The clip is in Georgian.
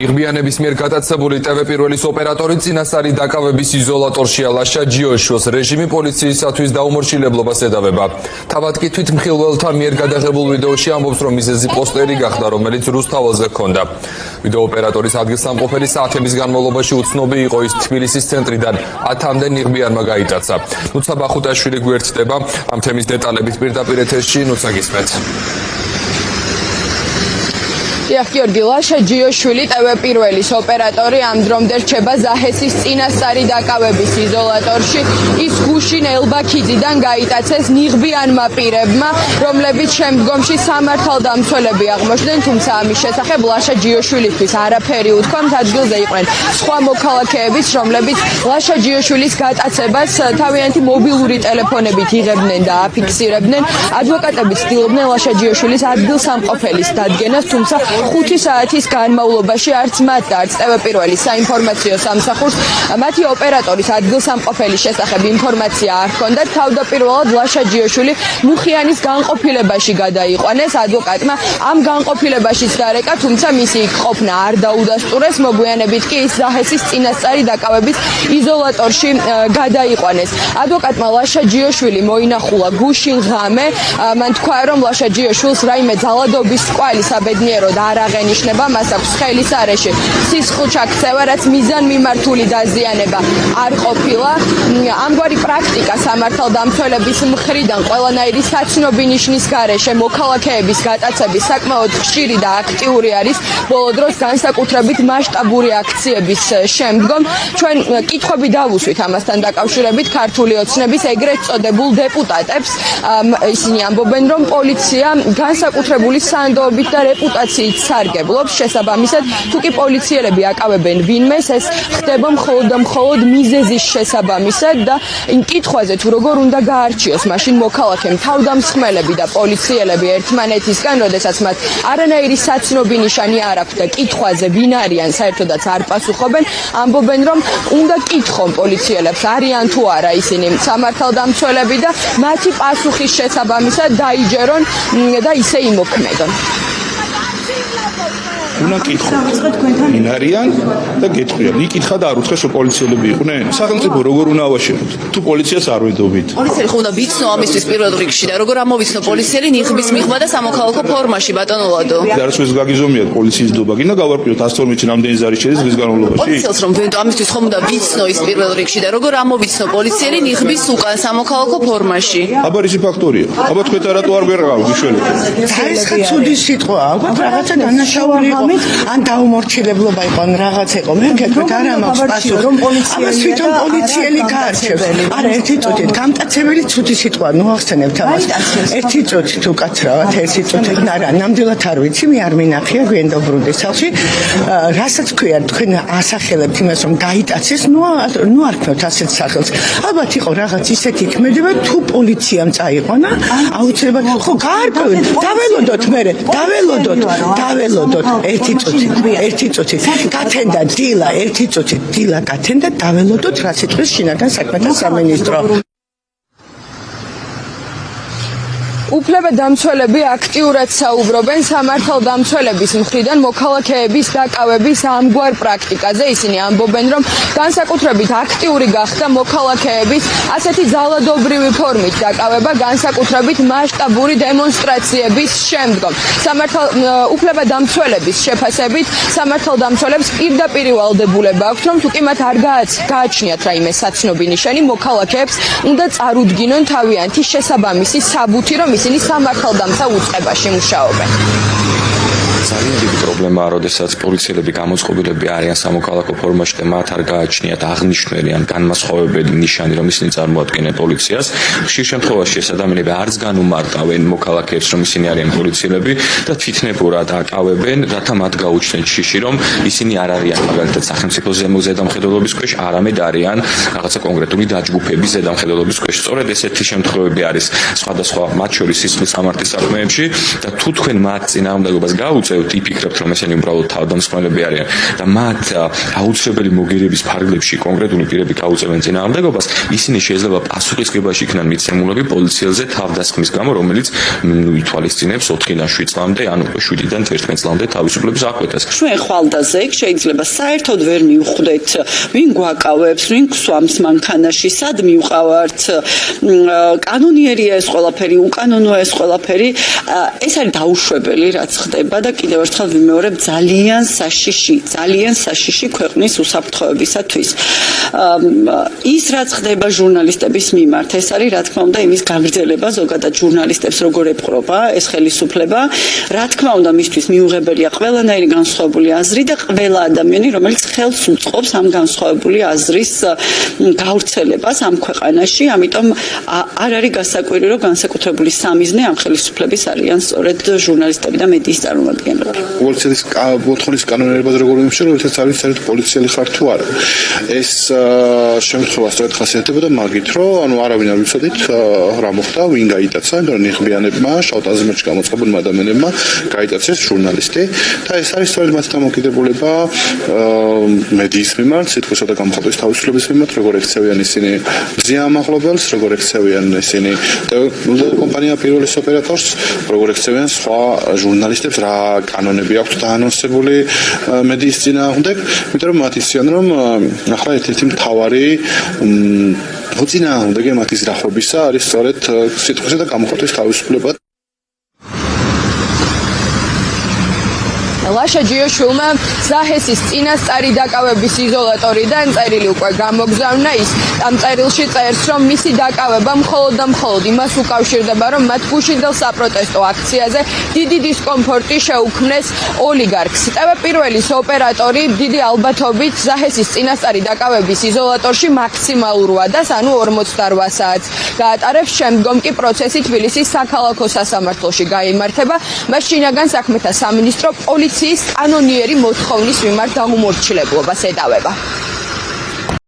იღბიანების მიერ გადაცებული TV პირველის ოპერატორი წინასწარი დაკავების იზოლატორშია ლაშა ჯიოშოს რეჟიმი პოლიციისათვის დაუმორჩილებლობას ედავება. თავად კი თვითმხილველთა მიერ გადაღებულ ვიდეოში ამბობს, რომ მიზეზი პოსტერი გახდა, რომელიც რუსთაველზე ჰქონდა. ვიდეო ოპერატორის ადგილსამყოფელი საათების განმავლობაში უცნობი იყო, ის თბილისის ცენტრიდან 10-მდე იღბიანმა გაიტაცა. ნუცა ბახუტაშვილი გვერდდება ამ თემის დეტალებით პირდაპირ ეთერში, ნუცა გისმენთ. გიორგი ლაშა ჯიოშვილი TV პირველის ოპერატორი ამ დრომდე რჩება ზაჰესის წინასწარი დაკავების იზოლატორში. ის გუშინ ელბაქიძიდან გაიტაცეს ნიღბიანმა პირებმა, რომლებიც შემდგომში სამართალდამცველები აღმოჩნდნენ, თუმცა ამის შესახებ ლაშა ჯიოშვილისთვის არაფერი უთქვამთ. ადგილზე იყვნენ სხვა მოქალაქეებიც, რომლებიც ლაშა ჯიოშვილის გატაცებას თავიანთი მობილური ტელეფონებით იღებდნენ და აფიქსირებდნენ. ადვოკატები ცდილობდნენ ლაშა ჯიოშვილის ადგილსამყოფელის დადგენას, თუმცა 5 საათის განმავლობაში არც მათ და არც TV პირველის საინფორმაციო სამსახურს მათი ოპერატორის ადგილსამყოფელის შესახებ ინფორმაცია არ ჰქონდათ. თავდაპირველად ლაშა ჯიოშვილი მუხიანის განყოფილებაში გადაიყვანეს. ადვოკატმა ამ განყოფილებაშიც დარეკა, თუმცა მისი იქ ყოფნა არ დაუდასტურეს. მოგვიანებით კი ის ზაჰესის წინასწარი დაკავების იზოლატორში გადაიყვანეს. ადვოკატმა ლაშა ჯიოშვილი მოინახულა გუშინ ღამე. მან თქვა, რომ ლაშა ჯიოშვილს რაიმე ძალადობის კვალი საბედნიეროდ არ აღენიშნება, მას აქვს ხელის არეში სისხლჩაქ ქცევა, რაც მიზანმიმართული დაზიანება არ ყოფილა. ამგვარი პრაქტიკა სამართალდამცველების მხრიდან ყველანაირი საცნობი ნიშნის გარეშე მოქალაქეების გატაცების საკმაოდ ხშირი და აქტიური არის. ბოლო დროს განსაკუთრებით მასშტაბური აქციების შემდგომ ჩვენ კითხვები დავუსვით ამასთან დაკავშირებით ქართული ოცნების ეგრეთ წოდებულ დეპუტატებს. ისინი ამბობენ, რომ პოლიცია განსაკუთრებული სანდოობით და რეპუტაციით სარგებლობს. შესაბამისად, თუ კი პოლიციელები აკავებენ ვინმეს, ეს ხდება მხოლოდ მიზეზის შესაბამისად და კითხვაზე თუ როგორ უნდა გაარჩიოს მაშინ მოქალაქემ თავდამსხმელები და პოლიციელები ერთმანეთისგან, როდესაც მათ არანაირი საცნობი ნიშანი არ აქვს და კითხვაზე ვინ არიან საერთოდაც არ პასუხობენ, ამბობენ, რომ უნდა კითხონ პოლიციელებს არიან თუ არა ისინი სამართალდამცველები და მათი პასუხის შესაბამისად დაიჯერონ და ისე იმოქმედონ. უნდა კითხოთ, ვინ არიან და გეტყვიან. იკითხა და არ უთხრეს, რომ პოლიციელები იყვნენ. სახელმწიფო როგორ უნდა ავაშენოთ, თუ პოლიციას არ ვედობით? პოლიციელი ხო უნდა ვიცნო ამისთვის პირველ რიგში და როგორ ამოვიცნო პოლიციელი ნიღბის მიღმა და სამოქალაქო ფორმაში, ბატონო ლადო. არასოდეს გაგიზომიათ პოლიციის დობა, გინდა გავარკვიოთ 112-ში რამდენი ზარი შედის დღის განმავლობაში? პოლიციელს რომ ამისთვის ხომ უნდა ვიცნო ის პირველ რიგში და როგორ ამოვიცნო პოლიციელი ნიღბის უკან სამოქალაქო ფორმაში? აბა ისი ფაქტორია? აბა თქვენ რატო არ გვერაღავთ მიშველეთ? ეს ცუდი სიტყვა, ალბათ რაღაცა დანაშაული იყო. ან დაუმორჩილებლობა იყო, ან რაღაც იყო. მე გეტყვით, არა მაქვს პასუხი. ამას თვითონ პოლიციელი გაარჩევს. არა, ერთი წუთით, გამტაცებელი ცუდი სიტყვა, ნუ ახსენებთ ამას. ერთი წუთით უკაცრავად, ერთი წუთით. არა, ნამდვილად არ ვიცი, მე არ მინახია გვიანდ ბრუნდეს სახლში. რასაც ქვია, თქვენ ასახელებთ იმას, რომ გაიტაცეს, ნუ არ ქნოთ ასეთ სახელს. ალბათ იყო რაღაც ისეთი ქმედება, თუ პოლიციამ წაიყვანა, აუცილებლად ხო გაარკვევენ. დაველოდოთ მე, დაველოდოთ. ერთი წუთი გათენდა დილა, ერთი წუთი დილა გათენდა, დაველოდოთ რა სიტყვის შინაგან საქმეთა სამინისტრო. უფლებადამცველები აქტიურად საუბრობენ სამართალდამცველების მხრიდან მოქალაქეების დაკავების ამგვარ პრაქტიკაზე. ისინი ამბობენ, რომ განსაკუთრებით აქტიური გახდა მოქალაქეების ასეთი ძალადობრივი ფორმით დაკავება, განსაკუთრებით მასშტაბური დემონსტრაციების შემდგომ. უფლებადამცველების შეფასებით სამართალდამცველებს პირდაპირ ვალდებულება აქვს, რომ თუ კი მათ არ გააჩნიათ რაიმე საცნობი ნიშანი, მოქალაქეებს უნდა წარუდგინონ თავიანთი შესაბამისი საბუთი, რომ ისინი სამართალდამცავ უწყებაში მუშაობენ. ძალიან დიდი პრობლემაა, როდესაც პოლიციელები გამოწყობილები არიან სამოქალაქო ფორმაში და მათ არ გააჩნიათ აღნიშნული ან განმასხვავებელი ნიშანი, რომ ისინი წარმოადგენენ პოლიციას. ხშირ შემთხვევაში ეს ადამიანები არც განუმარტავენ მოქალაქეებს, რომ ისინი არიან პოლიციელები და თვითნებურად აკავებენ, რათა მათ გაუჩნდეთ შიში, რომ ისინი არ არიან მაგალითად სახელმწიფო ზედამხედველობის ქვეშ, არამედ არიან რაღაცა კონკრეტული დაჯგუფების ზედამხედველობის ქვეშ. სწორედ ესეთი შემთხვევები არის სხვადასხვა მათ შორის სისხლის სამართლის საქმეებში და თუ თქვენ მათ წინააღმდეგობას გაუწევთ, იფიქრებთ, რომ ესენი უბრალოდ თავდამსხმელები არიან და მათ აუცილებელი მოგერიების ფარგლებში კონკრეტული პირები გაუწევენ წინააღმდეგობას, ისინი შეიძლება პასუხისმგებაში იქნან მიცემულები პოლიციელზე თავდასხმის გამო, რომელიც ითვალისწინებს 4-დან 7 წლამდე, ანუ 7-დან 11 წლამდე თავისუფლების აღკვეთას. ჩვენ ხვალდაზე შეიძლება საერთოდ ვერ მივხვდეთ, ვინ გვაკავებს, ვინ გვსვამს მანქანაში, სად მივყავართ, კანონიერია ეს ყველაფერი, უკანონოა ეს ყველაფერი. ეს არის დაუშვებელი, რაც ხდება და კიდევ ერთხელ ვიმეორებ, ძალიან საშიში ქვეყნის უსაფრთხოებისათვის. ის რაც ხდება ჟურნალისტების მიმართ, ეს არის რა თქმა უნდა იმის გაგრძელება, ზოგადად ჟურნალისტებს როგორ ეპყრობა ეს ხელისუფლება. რა თქმა უნდა მისთვის მიუღებელია ყველანაირი განსხვავებული აზრი და ყველა ადამიანი, რომელიც ხელს უწყობს ამ განსხვავებული აზრის გავრცელებას ამ ქვეყანაში, ამიტომ არ არის გასაკვირი, რომ განსაკუთრებული სამიზნე ამ ხელისუფლების არიან სწორედ ჟურნალისტები და მედიის წარმომადგენლები. პოლიციის მოთხოვნის კანონიერებაზე როგორ ვიმსჯელო, როდესაც არის საერთოდ პოლიციელი ხარ თუ არა. ეს შემთხვევა სწორედ ხასიათდება მაგით, რომ ანუ არავინ არ ვიცოდით რა მოხდა, ვინ გაიტაცა, იმიტომ რომ ნიღბიანებმა, შავტაზმერში გამოწყობილმა ადამიანებმა გაიტაცეს ჟურნალისტი და ეს არის სწორედ მათი დამოკიდებულება მედიის მიმართ, სიტყვისა და გამოხატვის თავისუფლების მიმართ, როგორ ექცევიან ისინი მზიამაღლობელს, როგორ ექცევიან ისინი კომპანია პირველის ოპერატორს, როგორ ექცევიან სხვა ჟურნალისტებს, რა კანონები აქვთ დაანონსებული მედიის წინააღმდეგ, იმიტომ რომ მათ იციან, რომ ახლა ერთ-ერთი მთავარი მოწინააღმდეგე მათი ზრახვებისა არის სწორედ სიტყვისა და გამოხატვის თავისუფლება. ლაშა ჯიოშვილმა ზაჰესის წინასწარი დაკავების იზოლატორიდან წერილი უკვე გამოგზავნა. ის ამ წერილში წერს, რომ მისი დაკავება მხოლოდ და მხოლოდ იმას უკავშირდება, რომ მათ გუშინდელ საპროტესტო აქციაზე დიდი დისკომფორტი შეუქმნეს ოლიგარქს. ტვ1-ის ოპერატორი დიდი ალბათობით ზაჰესის წინასწარი დაკავების იზოლატორში მაქსიმალურ ვადას, ანუ 48 საათს გაატარებს. შემდგომ კი პროცესი თბილისის საქალაქო სასამართლოში გაიმართება. მას შინაგან საქმეთა სამინისტრო პოლიციის კანონიერი მოთხოვნის მიმართ დაუმორჩილებლობას ედავება.